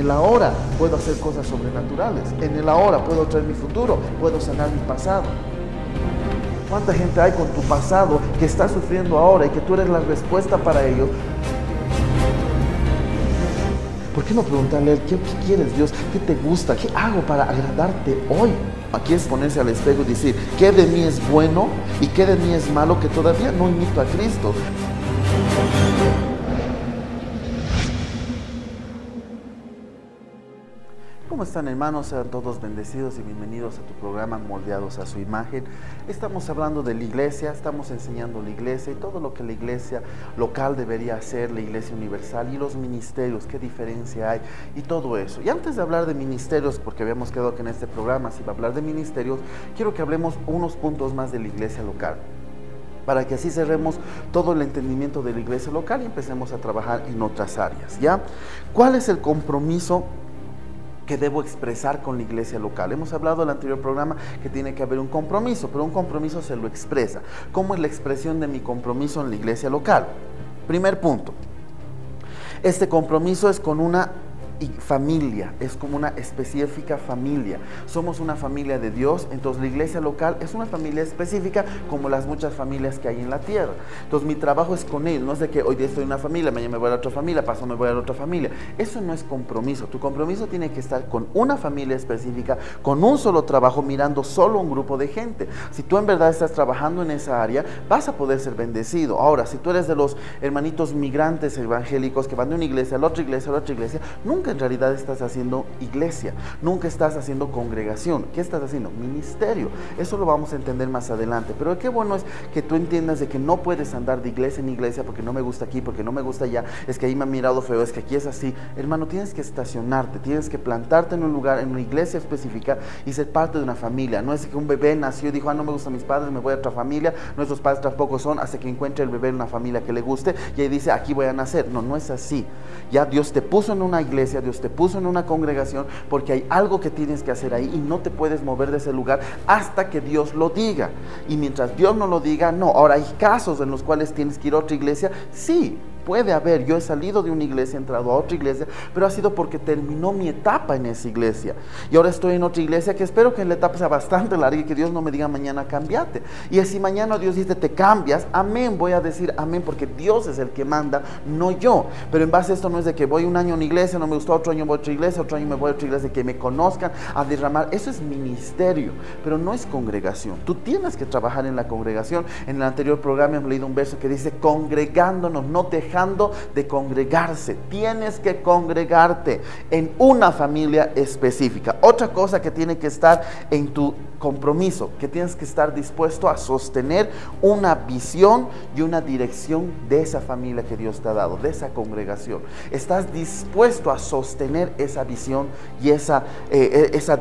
el ahora puedo hacer cosas sobrenaturales. En el ahora puedo traer mi futuro, puedo sanar mi pasado. ¿Cuánta gente hay con tu pasado que está sufriendo ahora y que tú eres la respuesta para ellos? ¿Por qué no preguntarle a él, ¿qué quieres, Dios? ¿Qué te gusta? ¿Qué hago para agradarte hoy? Aquí es ponerse al espejo y decir, ¿qué de mí es bueno y qué de mí es malo que todavía no imito a Cristo? ¿Cómo están, hermanos? Sean todos bendecidos y bienvenidos a tu programa Moldeados a su Imagen. Estamos hablando de la iglesia, estamos enseñando la iglesia y todo lo que la iglesia local debería hacer, la iglesia universal y los ministerios, qué diferencia hay y todo eso. Y antes de hablar de ministerios, porque habíamos quedado que en este programa se iba a hablar de ministerios, quiero que hablemos unos puntos más de la iglesia local, para que así cerremos todo el entendimiento de la iglesia local y empecemos a trabajar en otras áreas, ¿ya? ¿Cuál es el compromiso que debo expresar con la iglesia local? Hemos hablado en el anterior programa que tiene que haber un compromiso, pero un compromiso se lo expresa. ¿Cómo es la expresión de mi compromiso en la iglesia local? Primer punto, este compromiso es con una familia, es como una específica familia. Somos una familia de Dios, entonces la iglesia local es una familia específica como las muchas familias que hay en la tierra. Entonces mi trabajo es con ellos, no es de que hoy día estoy en una familia, mañana me voy a la otra familia, pasado me voy a la otra familia. Eso no es compromiso. Tu compromiso tiene que estar con una familia específica, con un solo trabajo, mirando solo un grupo de gente. Si tú en verdad estás trabajando en esa área, vas a poder ser bendecido. Ahora, si tú eres de los hermanitos migrantes evangélicos que van de una iglesia a la otra iglesia, nunca en realidad estás haciendo iglesia, nunca estás haciendo congregación. ¿Qué estás haciendo? Ministerio. Eso lo vamos a entender más adelante, pero qué bueno es que tú entiendas de que no puedes andar de iglesia en iglesia porque no me gusta aquí, porque no me gusta allá, es que ahí me han mirado feo, es que aquí es así. Hermano, tienes que estacionarte, tienes que plantarte en un lugar, en una iglesia específica y ser parte de una familia. No es que un bebé nació y dijo, no me gustan mis padres, me voy a otra familia, nuestros padres tampoco son, hasta que encuentre el bebé en una familia que le guste y ahí dice, aquí voy a nacer. No, no es así. Ya Dios te puso en una iglesia, Dios te puso en una congregación porque hay algo que tienes que hacer ahí y no te puedes mover de ese lugar hasta que Dios lo diga. Y mientras Dios no lo diga, no. Ahora, hay casos en los cuales tienes que ir a otra iglesia, sí. Puede haber, yo he salido de una iglesia, he entrado a otra iglesia, pero ha sido porque terminó mi etapa en esa iglesia. Y ahora estoy en otra iglesia que espero que la etapa sea bastante larga y que Dios no me diga mañana cámbiate. Y si mañana Dios dice te cambias, amén, voy a decir amén porque Dios es el que manda, no yo. Pero en base a esto no es de que voy un año a una iglesia, no me gustó, otro año voy a otra iglesia, otro año me voy a otra iglesia, que me conozcan, a derramar. Eso es ministerio, pero no es congregación. Tú tienes que trabajar en la congregación. En el anterior programa hemos leído un verso que dice congregándonos, no dejando de congregarse. Tienes que congregarte en una familia específica. Otra cosa que tiene que estar en tu compromiso, que tienes que estar dispuesto a sostener una visión y una dirección de esa familia que Dios te ha dado, de esa congregación. Estás dispuesto a sostener esa visión y esa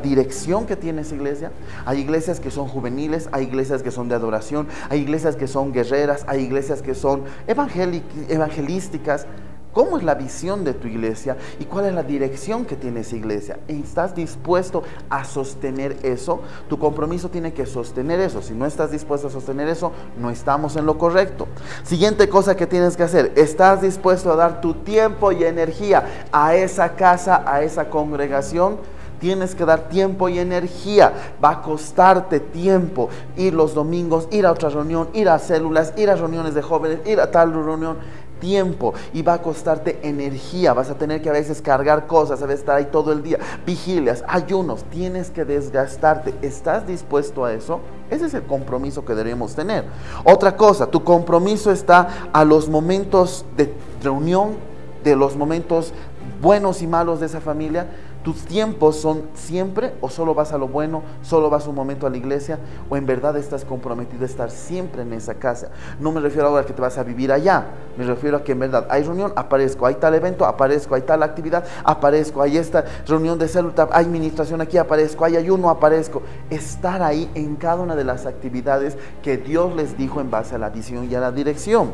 dirección que tiene esa iglesia. Hay iglesias que son juveniles, hay iglesias que son de adoración, hay iglesias que son guerreras, hay iglesias que son evangelísticas. ¿Cómo es la visión de tu iglesia y cuál es la dirección que tiene esa iglesia? ¿Estás dispuesto a sostener eso? Tu compromiso tiene que sostener eso. Si no estás dispuesto a sostener eso, no estamos en lo correcto. Siguiente cosa que tienes que hacer: estás dispuesto a dar tu tiempo y energía a esa casa, a esa congregación. Tienes que dar tiempo y energía. Va a costarte tiempo ir los domingos, ir a otra reunión, ir a células, ir a reuniones de jóvenes, ir a tal reunión. Tiempo, y va a costarte energía. Vas a tener que a veces cargar cosas, a veces estar ahí todo el día, vigilias, ayunos. Tienes que desgastarte. ¿Estás dispuesto a eso? Ese es el compromiso que debemos tener. Otra cosa, tu compromiso está a los momentos de reunión, de los momentos buenos y malos de esa familia. ¿Tus tiempos son siempre o solo vas a lo bueno, solo vas un momento a la iglesia, o en verdad estás comprometido a estar siempre en esa casa? No me refiero ahora a que te vas a vivir allá, me refiero a que en verdad hay reunión, aparezco, hay tal evento, aparezco, hay tal actividad, aparezco, hay esta reunión de célula, hay administración aquí, aparezco, hay ayuno, aparezco. Estar ahí en cada una de las actividades que Dios les dijo en base a la visión y a la dirección.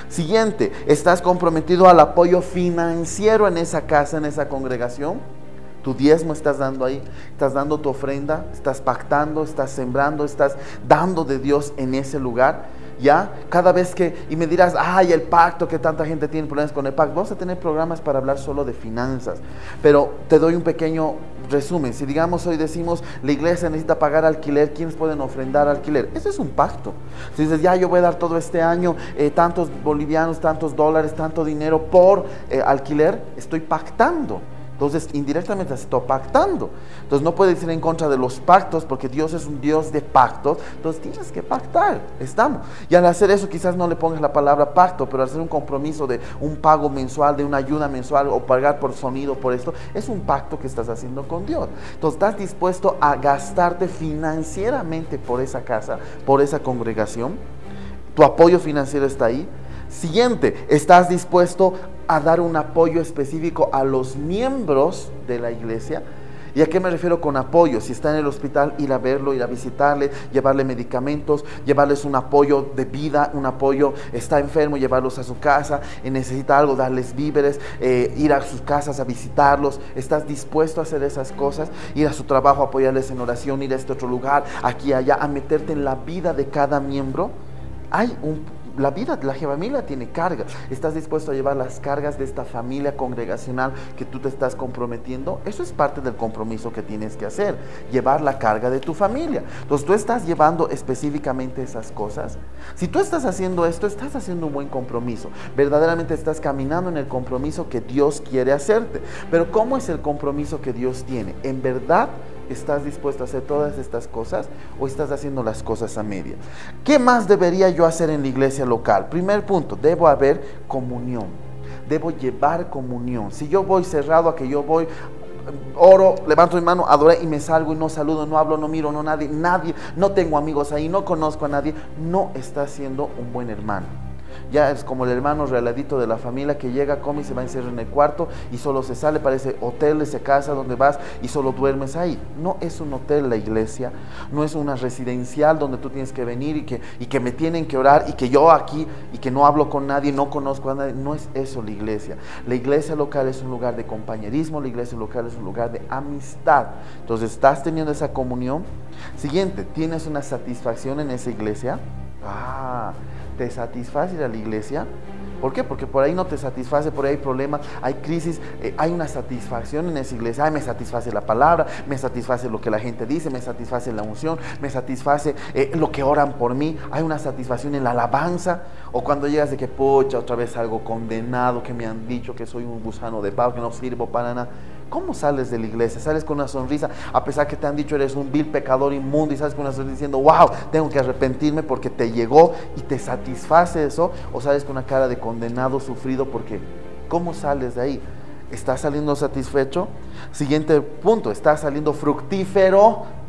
Siguiente, ¿estás comprometido al apoyo financiero en esa casa, en esa congregación? Tu diezmo estás dando ahí, estás dando tu ofrenda, estás pactando, estás sembrando, estás dando de Dios en ese lugar. ¿ya? Cada vez y me dirás, ay, el pacto, que tanta gente tiene problemas con el pacto. Vamos a tener programas para hablar solo de finanzas, pero te doy un pequeño resumen. Si digamos hoy decimos, la iglesia necesita pagar alquiler, ¿quiénes pueden ofrendar alquiler? Eso es un pacto. Si dices, ya, yo voy a dar todo este año tantos bolivianos, tantos dólares, tanto dinero por alquiler, estoy pactando. Entonces, indirectamente se está pactando. Entonces, no puedes ir en contra de los pactos, porque Dios es un Dios de pactos. Entonces, tienes que pactar. Estamos. Y al hacer eso, quizás no le pongas la palabra pacto, pero al hacer un compromiso de un pago mensual, de una ayuda mensual, o pagar por sonido, por esto, es un pacto que estás haciendo con Dios. Entonces, estás dispuesto a gastarte financieramente por esa casa, por esa congregación. Tu apoyo financiero está ahí. Siguiente, estás dispuesto a dar un apoyo específico a los miembros de la iglesia. ¿Y a qué me refiero con apoyo? Si está en el hospital, ir a verlo, ir a visitarle, llevarle medicamentos, llevarles un apoyo de vida, un apoyo, está enfermo, llevarlos a su casa, necesita algo, darles víveres, ir a sus casas a visitarlos. ¿Estás dispuesto a hacer esas cosas? Ir a su trabajo, apoyarles en oración, ir a este otro lugar, aquí, allá, a meterte en la vida de cada miembro. La vida de la familia tiene cargas. ¿Estás dispuesto a llevar las cargas de esta familia congregacional que tú te estás comprometiendo? Eso es parte del compromiso que tienes que hacer, llevar la carga de tu familia. Entonces, tú estás llevando específicamente esas cosas. Si tú estás haciendo esto, estás haciendo un buen compromiso. Verdaderamente estás caminando en el compromiso que Dios quiere hacerte. Pero ¿cómo es el compromiso que Dios tiene? ¿En verdad estás dispuesto a hacer todas estas cosas o estás haciendo las cosas a media? ¿Qué más debería yo hacer en la iglesia local? Primer punto, debo haber comunión. Debo llevar comunión. Si yo voy cerrado a que yo voy, oro, levanto mi mano, adoré y me salgo y no saludo, no hablo, no miro, no nadie, no tengo amigos ahí, no conozco a nadie, no está siendo un buen hermano. Ya es como el hermano reladito de la familia que llega, come y se va a encerrar en el cuarto y solo se sale, parece hotel, esa casa donde vas y solo duermes ahí. No es un hotel la iglesia, no es una residencial donde tú tienes que venir y que me tienen que orar y que yo aquí y que no hablo con nadie, no conozco a nadie. No es eso la iglesia. La iglesia local es un lugar de compañerismo, la iglesia local es un lugar de amistad. Entonces, ¿estás teniendo esa comunión? Siguiente, ¿tienes una satisfacción en esa iglesia? ¿Te satisface ir a la iglesia? ¿Por qué? Porque por ahí no te satisface, por ahí hay problemas, hay crisis, hay una satisfacción en esa iglesia. Ay, me satisface la palabra, me satisface lo que la gente dice, me satisface la unción, me satisface lo que oran por mí. Hay una satisfacción en la alabanza. O cuando llegas de que, pucha, otra vez algo condenado, que me han dicho que soy un gusano de barro, que no sirvo para nada. ¿Cómo sales de la iglesia? Sales con una sonrisa, a pesar que te han dicho eres un vil pecador inmundo, y sales con una sonrisa diciendo, wow, tengo que arrepentirme porque te llegó y te satisface eso. O sales con una cara de condenado, sufrido, porque ¿cómo sales de ahí? ¿Estás saliendo satisfecho? Siguiente punto, ¿estás saliendo fructífero?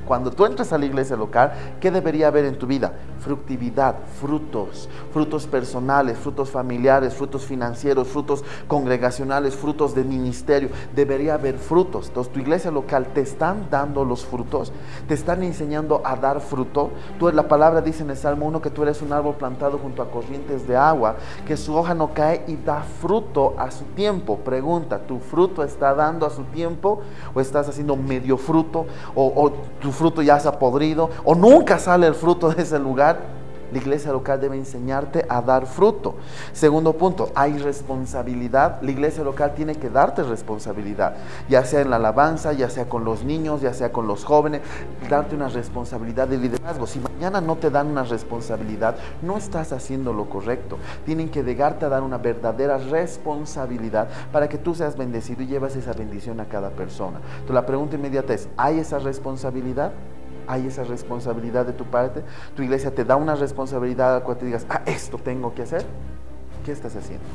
Cuando tú entras a la iglesia local, ¿qué debería haber en tu vida? Fructividad, frutos personales, frutos familiares, frutos financieros, frutos congregacionales, frutos de ministerio. Debería haber frutos. Entonces, tu iglesia local, ¿te están dando los frutos? ¿Te están enseñando a dar fruto? La palabra dice en el Salmo 1 que tú eres un árbol plantado junto a corrientes de agua, que su hoja no cae y da fruto a su tiempo. Pregunta, ¿tu fruto está dando a su tiempo o estás haciendo medio fruto o tu fruto ya se ha podrido o nunca sale el fruto de ese lugar? La iglesia local debe enseñarte a dar fruto. Segundo punto, hay responsabilidad. La iglesia local tiene que darte responsabilidad, ya sea en la alabanza, ya sea con los niños, ya sea con los jóvenes, darte una responsabilidad de liderazgo. Si mañana no te dan una responsabilidad, no estás haciendo lo correcto. Tienen que llegarte a dar una verdadera responsabilidad para que tú seas bendecido y lleves esa bendición a cada persona. Entonces, la pregunta inmediata es, ¿hay esa responsabilidad? ¿Hay esa responsabilidad de tu parte? ¿Tu iglesia te da una responsabilidad a la cual te digas, esto tengo que hacer? ¿Qué estás haciendo?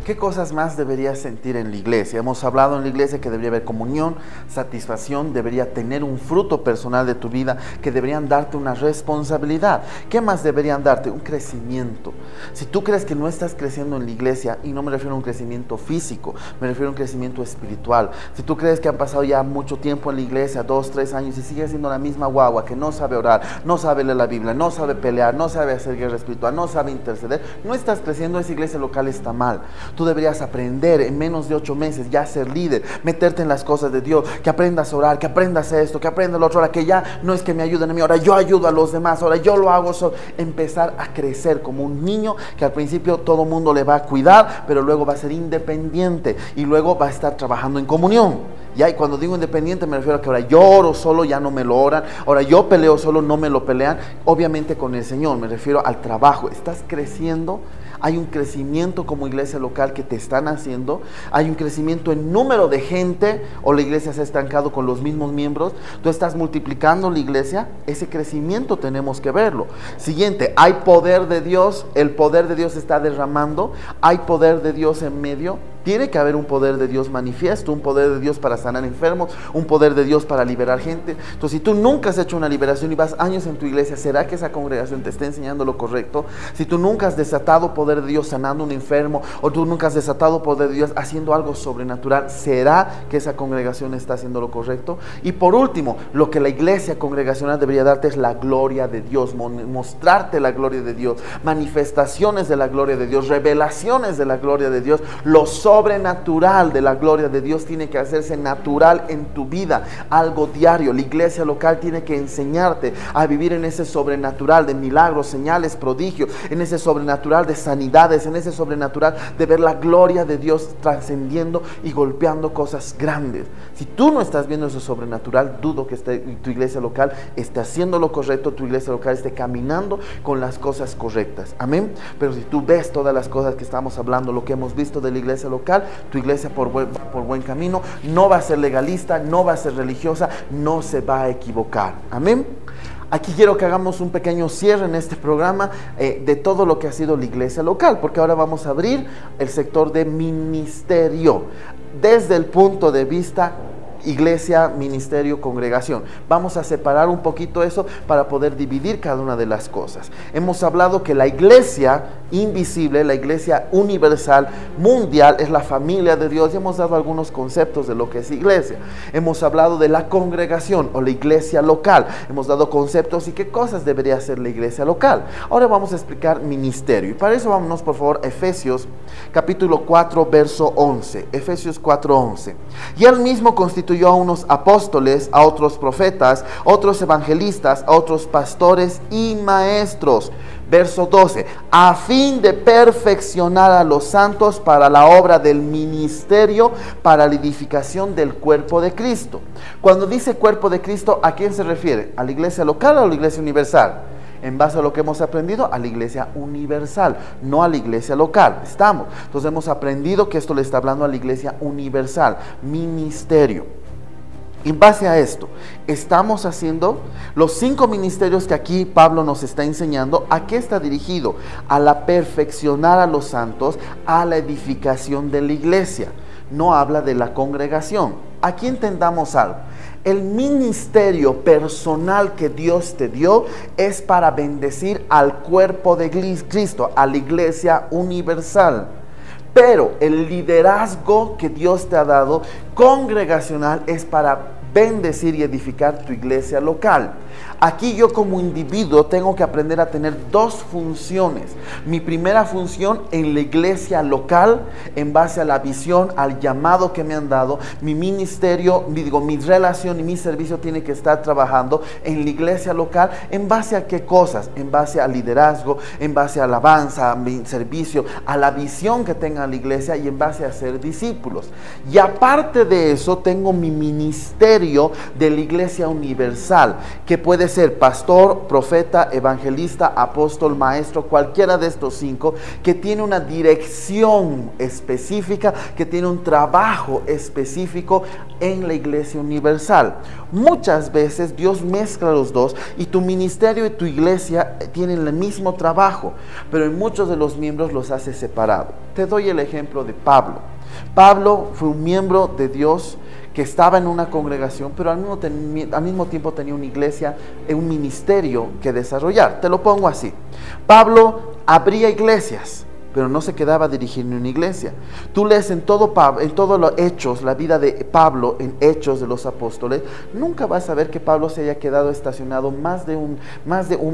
¿Qué cosas más deberías sentir en la iglesia? Hemos hablado en la iglesia que debería haber comunión, satisfacción, debería tener un fruto personal de tu vida, que deberían darte una responsabilidad. ¿Qué más deberían darte? Un crecimiento. Si tú crees que no estás creciendo en la iglesia, y no me refiero a un crecimiento físico, me refiero a un crecimiento espiritual. Si tú crees que han pasado ya mucho tiempo en la iglesia, 2, 3 años, y sigues siendo la misma guagua que no sabe orar, no sabe leer la Biblia, no sabe pelear, no sabe hacer guerra espiritual, no sabe interceder, no estás creciendo, esa iglesia local está mal. Tú deberías aprender en menos de 8 meses ya ser líder, meterte en las cosas de Dios, que aprendas a orar, que aprendas esto, que aprendas lo otro, ahora que ya no es que me ayuden a mí, ahora yo ayudo a los demás, ahora yo lo hago solo. Empezar a crecer como un niño que al principio todo mundo le va a cuidar, pero luego va a ser independiente y luego va a estar trabajando en comunión. Ya, y cuando digo independiente me refiero a que ahora yo oro solo, ya no me lo oran, ahora yo peleo solo, no me lo pelean, obviamente con el Señor, me refiero al trabajo. Estás creciendo, hay un crecimiento como iglesia local que te están haciendo, hay un crecimiento en número de gente, o la iglesia se ha estancado con los mismos miembros, tú estás multiplicando la iglesia, ese crecimiento tenemos que verlo. Siguiente, hay poder de Dios, el poder de Dios está derramando, hay poder de Dios en medio. Tiene que haber un poder de Dios manifiesto, un poder de Dios para sanar enfermos, un poder de Dios para liberar gente. Entonces, si tú nunca has hecho una liberación y vas años en tu iglesia, ¿será que esa congregación te está enseñando lo correcto? Si tú nunca has desatado poder de Dios sanando a un enfermo, o tú nunca has desatado poder de Dios haciendo algo sobrenatural, ¿será que esa congregación está haciendo lo correcto? Y por último, lo que la iglesia congregacional debería darte es la gloria de Dios, mostrarte la gloria de Dios, manifestaciones de la gloria de Dios, revelaciones de la gloria de Dios. Los sobrenatural de la gloria de Dios tiene que hacerse natural en tu vida, algo diario. La iglesia local tiene que enseñarte a vivir en ese sobrenatural de milagros, señales, prodigios, en ese sobrenatural de sanidades, en ese sobrenatural de ver la gloria de Dios trascendiendo y golpeando cosas grandes. Si tú no estás viendo eso sobrenatural, dudo que tu iglesia local esté haciendo lo correcto, tu iglesia local esté caminando con las cosas correctas. Amén. Pero si tú ves todas las cosas que estamos hablando, lo que hemos visto de la iglesia local, tu iglesia por buen camino, no va a ser legalista, no va a ser religiosa, no se va a equivocar. Amén. Aquí quiero que hagamos un pequeño cierre en este programa de todo lo que ha sido la iglesia local, porque ahora vamos a abrir el sector de ministerio desde el punto de vista iglesia, ministerio, congregación. Vamos a separar un poquito eso para poder dividir cada una de las cosas. Hemos hablado que la iglesia invisible, la iglesia universal, mundial, es la familia de Dios, y hemos dado algunos conceptos de lo que es iglesia. Hemos hablado de la congregación o la iglesia local, hemos dado conceptos y qué cosas debería hacer la iglesia local. Ahora vamos a explicar ministerio, y para eso vámonos por favor a Efesios capítulo 4 verso 11. Efesios 4:11. Y él mismo constituyó a unos apóstoles, a otros profetas, a otros evangelistas, a otros pastores y maestros. Verso 12, a fin de perfeccionar a los santos para la obra del ministerio, para la edificación del cuerpo de Cristo. Cuando dice cuerpo de Cristo, ¿a quién se refiere? ¿A la iglesia local o a la iglesia universal? En base a lo que hemos aprendido, a la iglesia universal, no a la iglesia local. Estamos. Entonces hemos aprendido que esto le está hablando a la iglesia universal, ministerio. En base a esto, estamos haciendo los 5 ministerios que aquí Pablo nos está enseñando. ¿A qué está dirigido? A la perfeccionar a los santos, a la edificación de la iglesia. No habla de la congregación. Aquí entendamos algo. El ministerio personal que Dios te dio es para bendecir al cuerpo de Cristo, a la iglesia universal. Pero el liderazgo que Dios te ha dado congregacional es para bendecir y edificar tu iglesia local. Aquí yo como individuo tengo que aprender a tener 2 funciones. Mi primera función en la iglesia local, en base a la visión, al llamado que me han dado, mi ministerio, mi relación y mi servicio tiene que estar trabajando en la iglesia local. ¿En base a qué cosas? En base al liderazgo, en base a alabanza, a mi servicio, a la visión que tenga la iglesia y en base a ser discípulos. Y aparte de eso tengo mi ministerio ministerio de la iglesia universal, que puede ser pastor, profeta, evangelista, apóstol, maestro, cualquiera de estos 5, que tiene una dirección específica, que tiene un trabajo específico en la iglesia universal. Muchas veces Dios mezcla los dos y tu ministerio y tu iglesia tienen el mismo trabajo, pero en muchos de los miembros los hace separado. Te doy el ejemplo de Pablo. Pablo fue un miembro de Dios que estaba en una congregación, pero al mismo tiempo tenía una iglesia, un ministerio que desarrollar. Te lo pongo así. Pablo abría iglesias, pero no se quedaba dirigiendo una iglesia. Tú lees en todos los Hechos, la vida de Pablo en Hechos de los Apóstoles, nunca vas a ver que Pablo se haya quedado estacionado más de un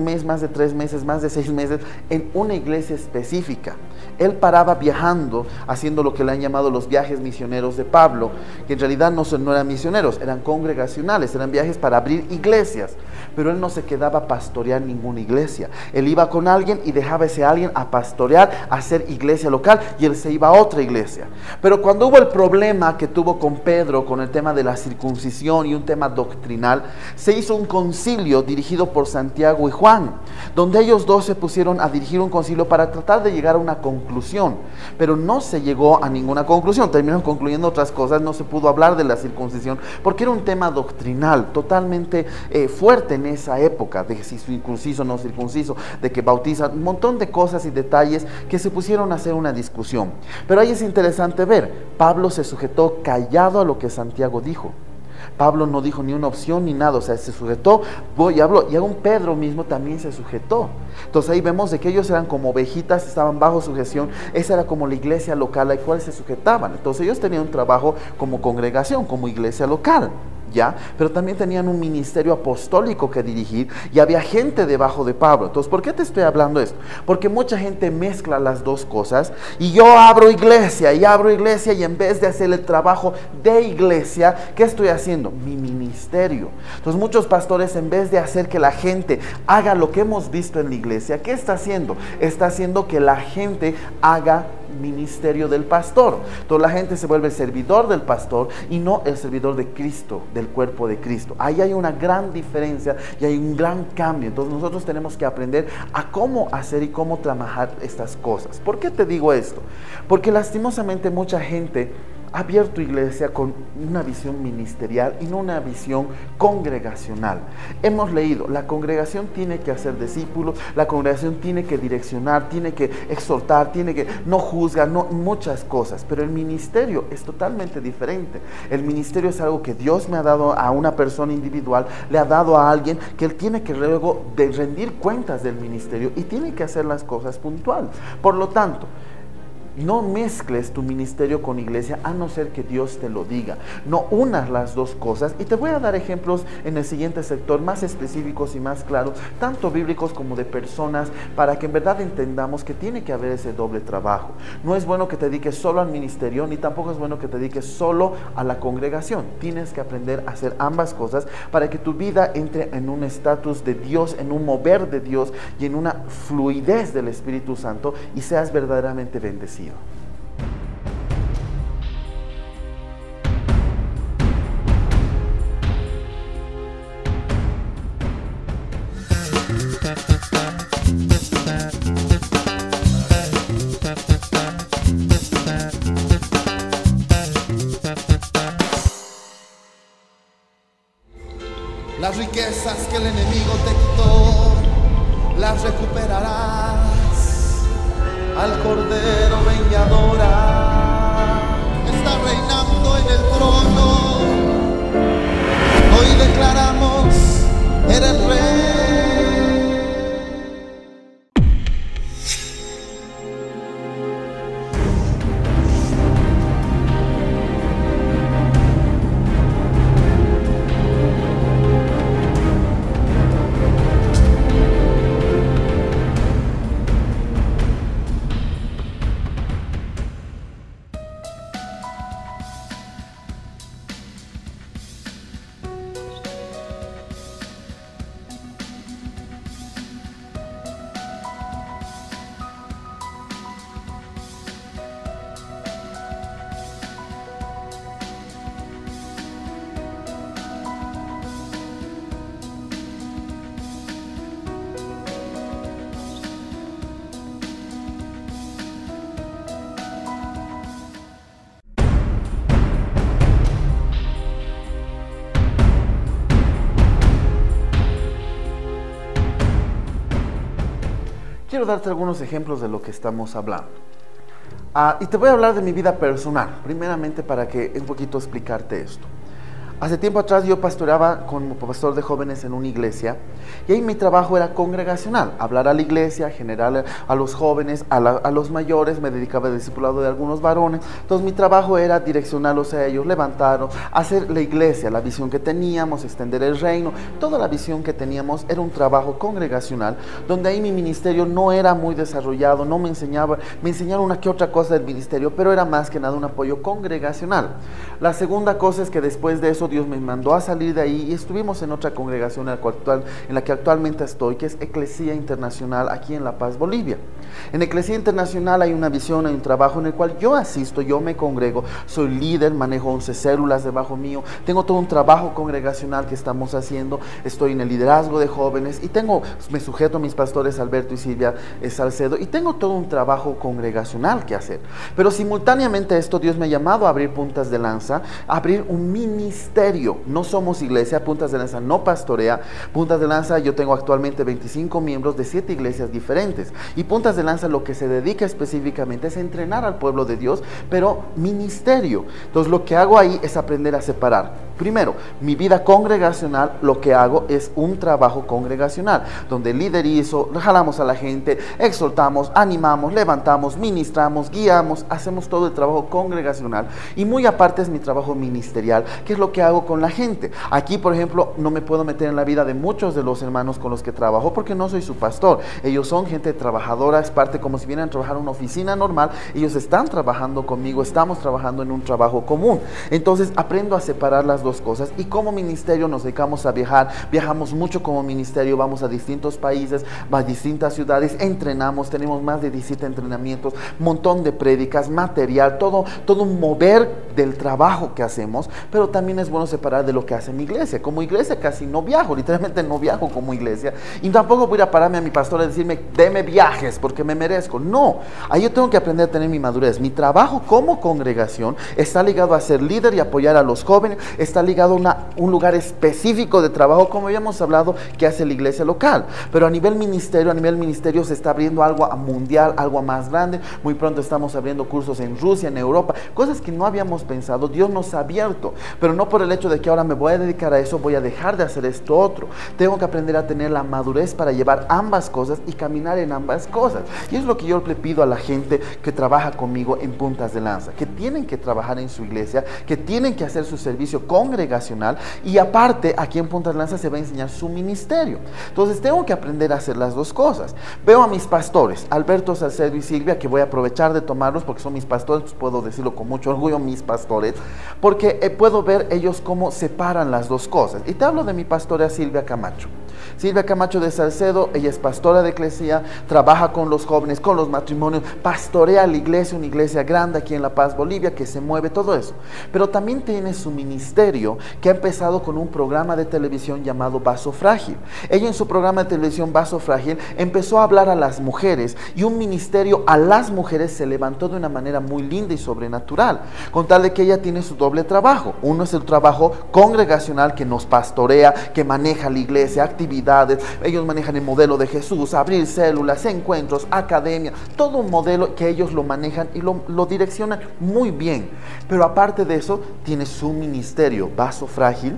mes, más de 3 meses, más de 6 meses en una iglesia específica. Él paraba viajando, haciendo lo que le han llamado los viajes misioneros de Pablo, que en realidad no eran misioneros, eran congregacionales, eran viajes para abrir iglesias, pero él no se quedaba a pastorear ninguna iglesia. Él iba con alguien y dejaba a ese alguien a pastorear, a hacer iglesia local, y él se iba a otra iglesia. Pero cuando hubo el problema que tuvo con Pedro, con el tema de la circuncisión y un tema doctrinal, se hizo un concilio dirigido por Santiago y Juan, donde ellos dos se pusieron a dirigir un concilio para tratar de llegar a una conclusión, pero no se llegó a ninguna conclusión. Terminaron concluyendo otras cosas. No se pudo hablar de la circuncisión porque era un tema doctrinal totalmente fuerte en esa época, de si circunciso o no circunciso, de que bautiza, un montón de cosas y detalles que se pusieron a hacer una discusión. Pero ahí es interesante ver, Pablo se sujetó callado a lo que Santiago dijo. Pablo no dijo ni una opción ni nada, o sea, se sujetó y habló, y aún Pedro mismo también se sujetó. Entonces ahí vemos de que ellos eran como ovejitas, estaban bajo sujeción. Esa era como la iglesia local a la cual se sujetaban. Entonces ellos tenían un trabajo como congregación, como iglesia local, ¿ya? Pero también tenían un ministerio apostólico que dirigir y había gente debajo de Pablo. Entonces, ¿por qué te estoy hablando esto? Porque mucha gente mezcla las dos cosas, y yo abro iglesia y en vez de hacer el trabajo de iglesia, ¿qué estoy haciendo? Mi ministerio. Entonces muchos pastores, en vez de hacer que la gente haga lo que hemos visto en la iglesia, ¿qué está haciendo? Está haciendo que la gente haga ministerio del pastor. Entonces la gente se vuelve el servidor del pastor y no el servidor de Cristo, del cuerpo de Cristo. Ahí hay una gran diferencia y hay un gran cambio. Entonces nosotros tenemos que aprender a cómo hacer y cómo trabajar estas cosas. ¿Por qué te digo esto? Porque lastimosamente mucha gente ha abierto iglesia con una visión ministerial y no una visión congregacional. Hemos leído, la congregación tiene que hacer discípulos, la congregación tiene que direccionar, tiene que exhortar, no juzga, muchas cosas, pero el ministerio es totalmente diferente. El ministerio es algo que Dios me ha dado a una persona individual, le ha dado a alguien que él tiene que luego de rendir cuentas del ministerio y tiene que hacer las cosas puntual. Por lo tanto, no mezcles tu ministerio con iglesia a no ser que Dios te lo diga. No unas las dos cosas, y te voy a dar ejemplos en el siguiente sector más específicos y más claros, tanto bíblicos como de personas, para que en verdad entendamos que tiene que haber ese doble trabajo. No es bueno que te dediques solo al ministerio, ni tampoco es bueno que te dediques solo a la congregación. Tienes que aprender a hacer ambas cosas para que tu vida entre en un estatus de Dios, en un mover de Dios y en una fluidez del Espíritu Santo, y seas verdaderamente bendecido. Las riquezas que el enemigo te quitó, las recuperarás. Al Cordero ven y adora. Está reinando en el trono. Hoy declaramos, eres rey. quiero darte algunos ejemplos de lo que estamos hablando. Y te voy a hablar de mi vida personal, primeramente para que un poquito explicarte esto. Hace tiempo atrás yo pastoreaba como pastor de jóvenes en una iglesia y ahí mi trabajo era congregacional, hablar a la iglesia, generar a los jóvenes, a los mayores, me dedicaba al discipulado de algunos varones. Entonces mi trabajo era direccionarlos a ellos, levantarlos, hacer la iglesia, la visión que teníamos, extender el reino, toda la visión que teníamos era un trabajo congregacional, donde ahí mi ministerio no era muy desarrollado, no me enseñaron una que otra cosa del ministerio, pero era más que nada un apoyo congregacional. La segunda cosa es que después de eso Dios me mandó a salir de ahí y estuvimos en otra congregación en la que actualmente estoy, que es Eclesia Internacional aquí en La Paz, Bolivia. En Eclesia Internacional hay una visión, hay un trabajo en el cual yo asisto, yo me congrego, soy líder, manejo 11 células debajo mío, tengo todo un trabajo congregacional que estamos haciendo, estoy en el liderazgo de jóvenes y me sujeto a mis pastores Alberto y Silvia Salcedo y tengo todo un trabajo congregacional que hacer. Pero simultáneamente a esto Dios me ha llamado a abrir Puntas de Lanza, a abrir un ministerio. No somos iglesia, Puntas de Lanza no pastorea. Puntas de Lanza yo tengo actualmente 25 miembros de 7 iglesias diferentes y Puntas de Lanza lo que se dedica específicamente es entrenar al pueblo de Dios, pero ministerio. Entonces lo que hago ahí es aprender a separar. Primero, mi vida congregacional, lo que hago es un trabajo congregacional, donde liderizo, jalamos a la gente, exhortamos, animamos, levantamos, ministramos, guiamos, hacemos todo el trabajo congregacional. Y muy aparte es mi trabajo ministerial, que es lo que hago con la gente. Aquí, por ejemplo, no me puedo meter en la vida de muchos de los hermanos con los que trabajo, porque no soy su pastor. Ellos son gente trabajadora, es parte como si vinieran a trabajar en una oficina normal. Ellos están trabajando conmigo, estamos trabajando en un trabajo común. Entonces, aprendo a separar las dos cosas y como ministerio nos dedicamos a viajar, viajamos mucho como ministerio, vamos a distintos países, a distintas ciudades, entrenamos, tenemos más de 17 entrenamientos, montón de prédicas, material, todo un mover del trabajo que hacemos, pero también es bueno separar de lo que hace mi iglesia. Como iglesia casi no viajo, literalmente no viajo como iglesia y tampoco voy a pararme a mi pastor y decirme, deme viajes porque me merezco. No, ahí yo tengo que aprender a tener mi madurez. Mi trabajo como congregación está ligado a ser líder y apoyar a los jóvenes, está ligado a un lugar específico de trabajo, como habíamos hablado, que hace la iglesia local. Pero a nivel ministerio se está abriendo algo mundial, algo más grande. Muy pronto estamos abriendo cursos en Rusia, en Europa, cosas que no habíamos pensado. Dios nos ha abierto, pero no por el hecho de que ahora me voy a dedicar a eso, voy a dejar de hacer esto otro. Tengo que aprender a tener la madurez para llevar ambas cosas y caminar en ambas cosas. Y es lo que yo le pido a la gente que trabaja conmigo en Puntas de Lanza, que tienen que trabajar en su iglesia, que tienen que hacer su servicio congregacional y aparte aquí en Puntas de Lanza se va a enseñar su ministerio. Entonces tengo que aprender a hacer las dos cosas. Veo a mis pastores, Alberto Salcedo y Silvia, que voy a aprovechar de tomarlos porque son mis pastores, pues puedo decirlo con mucho orgullo, mis pastores, porque puedo ver ellos cómo separan las dos cosas. Y te hablo de mi pastora Silvia Camacho. Silvia Camacho de Salcedo, ella es pastora de Eclesia, trabaja con los jóvenes, con los matrimonios, pastorea la iglesia, una iglesia grande aquí en La Paz, Bolivia, que se mueve todo eso. Pero también tiene su ministerio, que ha empezado con un programa de televisión llamado Vaso Frágil. Ella en su programa de televisión Vaso Frágil empezó a hablar a las mujeres y un ministerio a las mujeres se levantó de una manera muy linda y sobrenatural, con tal de que ella tiene su doble trabajo. Uno es el trabajo congregacional que nos pastorea, que maneja la iglesia, actividades, ellos manejan el modelo de Jesús, abrir células, encuentros, academia, todo un modelo que ellos lo manejan y lo direccionan muy bien. Pero aparte de eso, tiene su ministerio Vaso Frágil,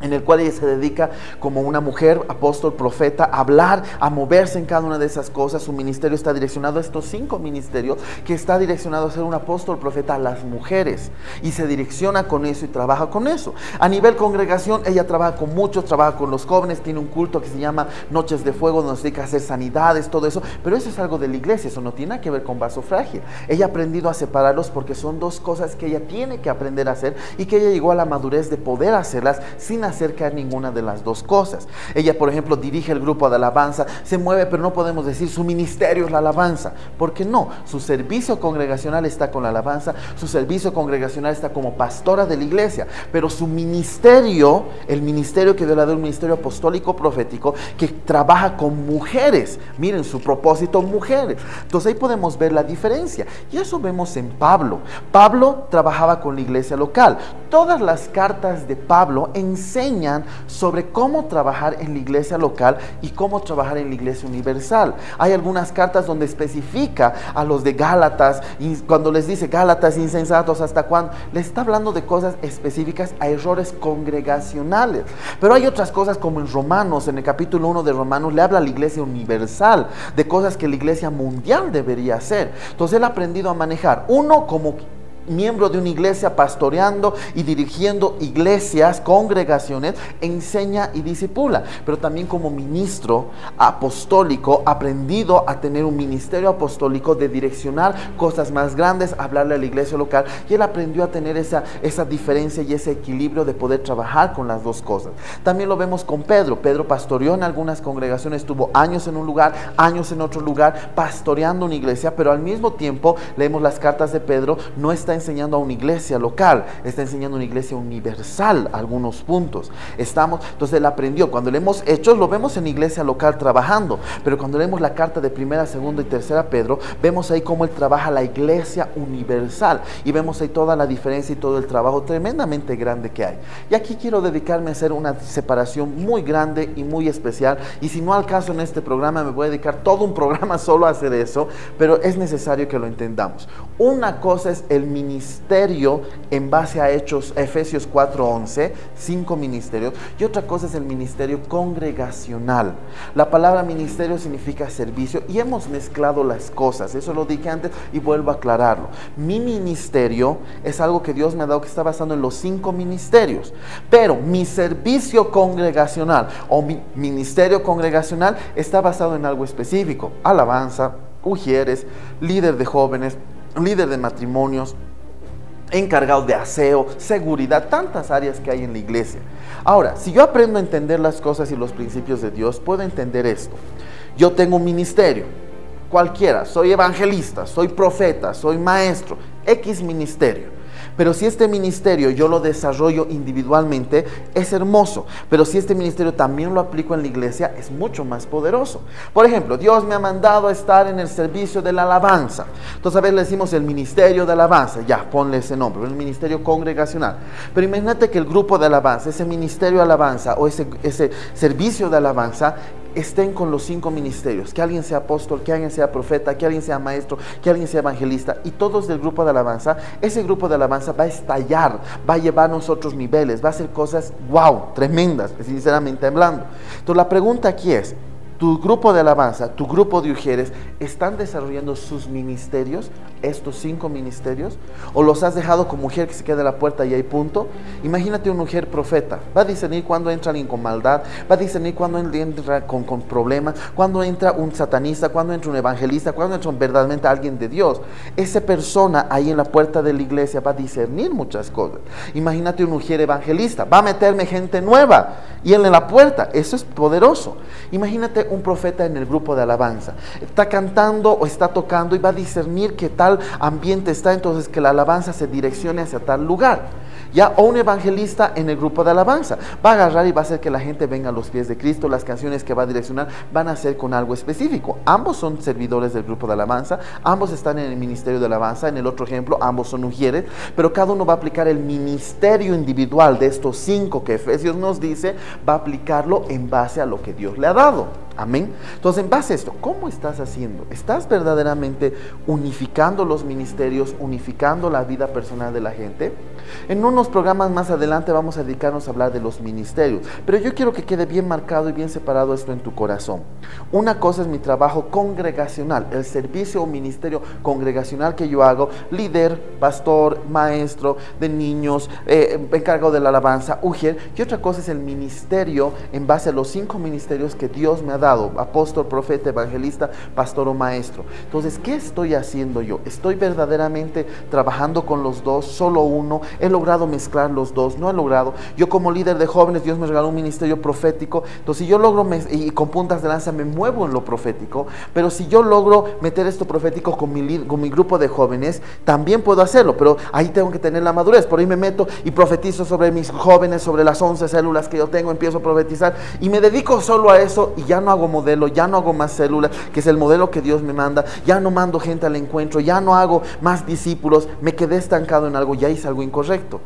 en el cual ella se dedica como una mujer, apóstol, profeta, a hablar, a moverse en cada una de esas cosas. Su ministerio está direccionado a estos 5 ministerios, que está direccionado a ser un apóstol, profeta a las mujeres, y se direcciona con eso y trabaja con eso. A nivel congregación, ella trabaja con muchos, trabaja con los jóvenes, tiene un culto que se llama Noches de Fuego, donde se dedica a hacer sanidades, todo eso, pero eso es algo de la iglesia, eso no tiene nada que ver con Vaso Frágil. Ella ha aprendido a separarlos porque son dos cosas que ella tiene que aprender a hacer y que ella llegó a la madurez de poder hacerlas sin hacer caer ninguna de las dos cosas. Ella, por ejemplo, dirige el grupo de alabanza, se mueve, pero no podemos decir su ministerio es la alabanza, porque no, su servicio congregacional está con la alabanza, su servicio congregacional está como pastora de la iglesia, pero su ministerio, el ministerio que Dios le ha dado, un ministerio apostólico profético que trabaja con mujeres. Miren su propósito, mujeres. Entonces ahí podemos ver la diferencia, y eso vemos en Pablo. Pablo trabajaba con la iglesia local. Todas las cartas de Pablo enseñan enseñan sobre cómo trabajar en la iglesia local y cómo trabajar en la iglesia universal. Hay algunas cartas donde especifica a los de Gálatas, y cuando les dice Gálatas insensatos, ¿hasta cuándo? Les está hablando de cosas específicas a errores congregacionales. Pero hay otras cosas como en Romanos, en el capítulo 1 de Romanos, le habla a la iglesia universal, de cosas que la iglesia mundial debería hacer. Entonces él ha aprendido a manejar, uno como miembro de una iglesia, pastoreando y dirigiendo iglesias, congregaciones, enseña y discipula, pero también como ministro apostólico, aprendido a tener un ministerio apostólico de direccionar cosas más grandes, hablarle a la iglesia local, y él aprendió a tener esa diferencia y ese equilibrio de poder trabajar con las dos cosas. También lo vemos con Pedro. Pedro pastoreó en algunas congregaciones, estuvo años en un lugar, años en otro lugar, pastoreando una iglesia, pero al mismo tiempo leemos las cartas de Pedro, no está enseñando a una iglesia local, está enseñando a una iglesia universal, algunos puntos. Entonces él aprendió. Cuando leemos Hechos, lo vemos en iglesia local trabajando, pero cuando leemos la carta de primera, segunda y tercera Pedro, vemos ahí cómo él trabaja la iglesia universal, y vemos ahí toda la diferencia y todo el trabajo tremendamente grande que hay. Y aquí quiero dedicarme a hacer una separación muy grande y muy especial, y si no alcanzo en este programa, me voy a dedicar todo un programa solo a hacer eso, pero es necesario que lo entendamos. Una cosa es el ministerio en base a Efesios 4:11, 5 ministerios, y otra cosa es el ministerio congregacional. La palabra ministerio significa servicio, y hemos mezclado las cosas, eso lo dije antes y vuelvo a aclararlo. Mi ministerio es algo que Dios me ha dado, que está basado en los 5 ministerios, pero mi servicio congregacional o mi ministerio congregacional está basado en algo específico: alabanza, ujieres, líder de jóvenes, líder de matrimonios, encargado de aseo, seguridad, tantas áreas que hay en la iglesia. Ahora, si yo aprendo a entender las cosas y los principios de Dios, puedo entender esto. Yo tengo un ministerio, cualquiera, soy evangelista, soy profeta, soy maestro, X ministerio. Pero si este ministerio yo lo desarrollo individualmente, es hermoso. Pero si este ministerio también lo aplico en la iglesia, es mucho más poderoso. Por ejemplo, Dios me ha mandado a estar en el servicio de la alabanza. Entonces a veces le decimos el ministerio de alabanza. Ya, ponle ese nombre, el ministerio congregacional. Pero imagínate que el grupo de alabanza, ese ministerio de alabanza o ese servicio de alabanza, estén con los 5 ministerios, que alguien sea apóstol, que alguien sea profeta, que alguien sea maestro, que alguien sea evangelista, y todos del grupo de alabanza. Ese grupo de alabanza va a estallar, va a llevarnos a otros niveles, va a hacer cosas wow, tremendas, sinceramente hablando. Entonces la pregunta aquí es: ¿tu grupo de alabanza, tu grupo de ujieres, están desarrollando sus ministerios, estos 5 ministerios? ¿O los has dejado como mujer que se queda a la puerta y hay punto? Imagínate un mujer profeta, va a discernir cuando entra alguien con maldad, va a discernir cuando entra con problemas, cuando entra un satanista, cuando entra un evangelista, cuando entra verdaderamente alguien de Dios. Esa persona ahí en la puerta de la iglesia va a discernir muchas cosas. Imagínate un mujer evangelista, va a meterme gente nueva, y él en la puerta, eso es poderoso. Imagínate un profeta en el grupo de alabanza, está cantando o está tocando y va a discernir qué tal ambiente está, entonces que la alabanza se direccione hacia tal lugar. Ya, o un evangelista en el grupo de alabanza va a agarrar y va a hacer que la gente venga a los pies de Cristo. Las canciones que va a direccionar van a ser con algo específico. Ambos son servidores del grupo de alabanza, ambos están en el ministerio de alabanza. En el otro ejemplo, ambos son ujieres, pero cada uno va a aplicar el ministerio individual de estos 5 que Efesios nos dice, va a aplicarlo en base a lo que Dios le ha dado. Amén. Entonces, en base a esto, ¿cómo estás haciendo? ¿Estás verdaderamente unificando los ministerios, unificando la vida personal de la gente? En unos programas más adelante vamos a dedicarnos a hablar de los ministerios, pero yo quiero que quede bien marcado y bien separado esto en tu corazón. Una cosa es mi trabajo congregacional, el servicio o ministerio congregacional que yo hago, líder, pastor, maestro de niños, encargado de la alabanza, ujier, y otra cosa es el ministerio en base a los 5 ministerios que Dios me ha dado: apóstol, profeta, evangelista, pastor o maestro. Entonces, ¿qué estoy haciendo yo? ¿Estoy verdaderamente trabajando con los dos, solo uno? ¿He logrado mezclar los dos? ¿No he logrado? Yo como líder de jóvenes, Dios me regaló un ministerio profético, entonces si yo logro, y con puntas de lanza me muevo en lo profético, pero si yo logro meter esto profético con mi grupo de jóvenes, también puedo hacerlo, pero ahí tengo que tener la madurez. Por ahí me meto y profetizo sobre mis jóvenes, sobre las 11 células que yo tengo, empiezo a profetizar y me dedico solo a eso, y ya no hago modelo, ya no hago más células, que es el modelo que Dios me manda, ya no mando gente al encuentro, ya no hago más discípulos, me quedé estancado en algo, ya hice algo incorrecto.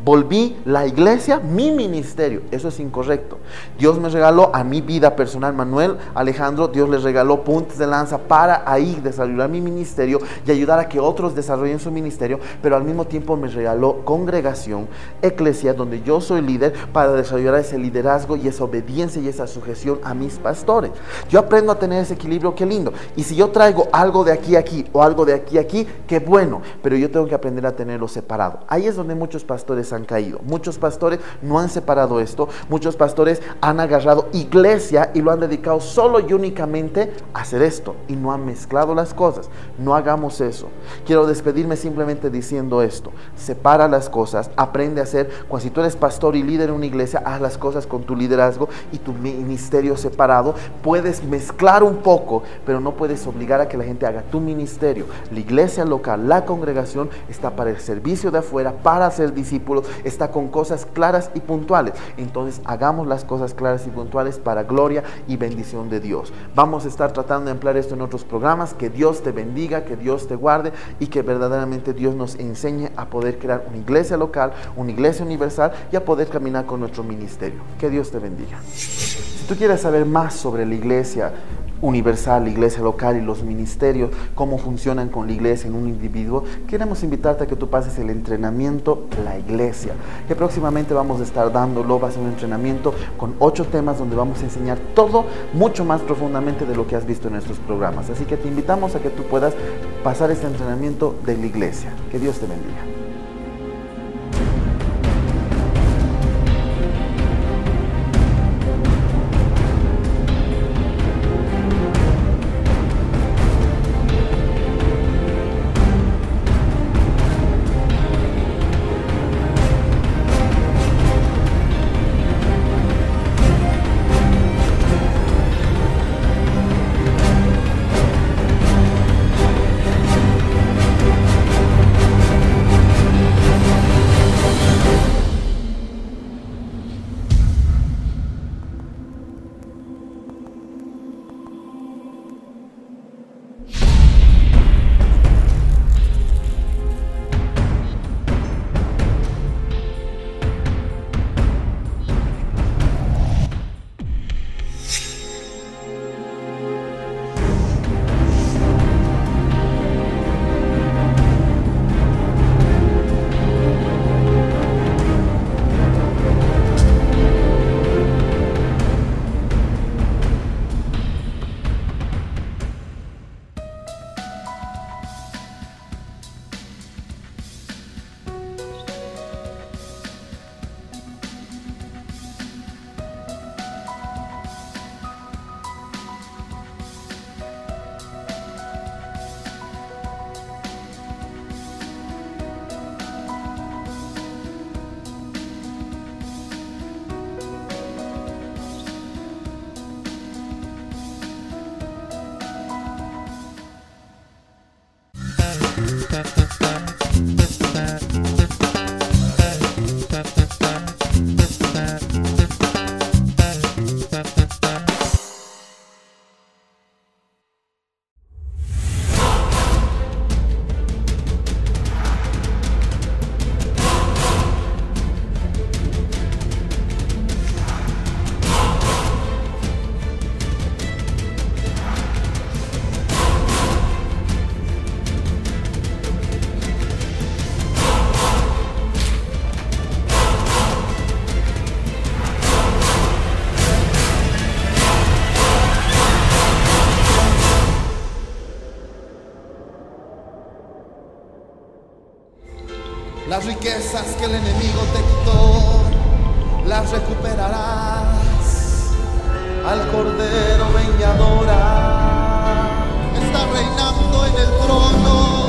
Volví la iglesia mi ministerio. Eso es incorrecto. Dios me regaló a mi vida personal, Manuel Alejandro, Dios les regaló puntos de lanza para ahí desarrollar mi ministerio y ayudar a que otros desarrollen su ministerio, pero al mismo tiempo me regaló congregación, iglesia, donde yo soy líder, para desarrollar ese liderazgo y esa obediencia y esa sujeción a mis pastores. Yo aprendo a tener ese equilibrio, qué lindo. Y si yo traigo algo de aquí a aquí o algo de aquí a aquí, qué bueno, pero yo tengo que aprender a tenerlo separado. Ahí es donde muchos pastores han caído. Muchos pastores no han separado esto. Muchos pastores han agarrado iglesia y lo han dedicado solo y únicamente a hacer esto y no han mezclado las cosas. No hagamos eso. Quiero despedirme simplemente diciendo esto: separa las cosas, aprende a hacer. Cuando si tú eres pastor y líder en una iglesia, haz las cosas con tu liderazgo y tu ministerio separado. Puedes mezclar un poco, pero no puedes obligar a que la gente haga tu ministerio. La iglesia local, la congregación, está para el servicio de afuera, para hacer discípulos, está con cosas claras y puntuales. Entonces hagamos las cosas claras y puntuales para gloria y bendición de Dios. Vamos a estar tratando de emplear esto en otros programas. Que Dios te bendiga, que Dios te guarde y que verdaderamente Dios nos enseñe a poder crear una iglesia local, una iglesia universal y a poder caminar con nuestro ministerio. Que Dios te bendiga. Si tú quieres saber más sobre la iglesia universal, la iglesia local y los ministerios, cómo funcionan con la iglesia en un individuo, queremos invitarte a que tú pases el entrenamiento La Iglesia, que próximamente vamos a estar dándolo. Va a ser un entrenamiento con 8 temas donde vamos a enseñar todo mucho más profundamente de lo que has visto en nuestros programas. Así que te invitamos a que tú puedas pasar este entrenamiento de la iglesia. Que Dios te bendiga. Las riquezas que el enemigo te quitó, las recuperarás. Al Cordero ven y adora. Está reinando en el trono.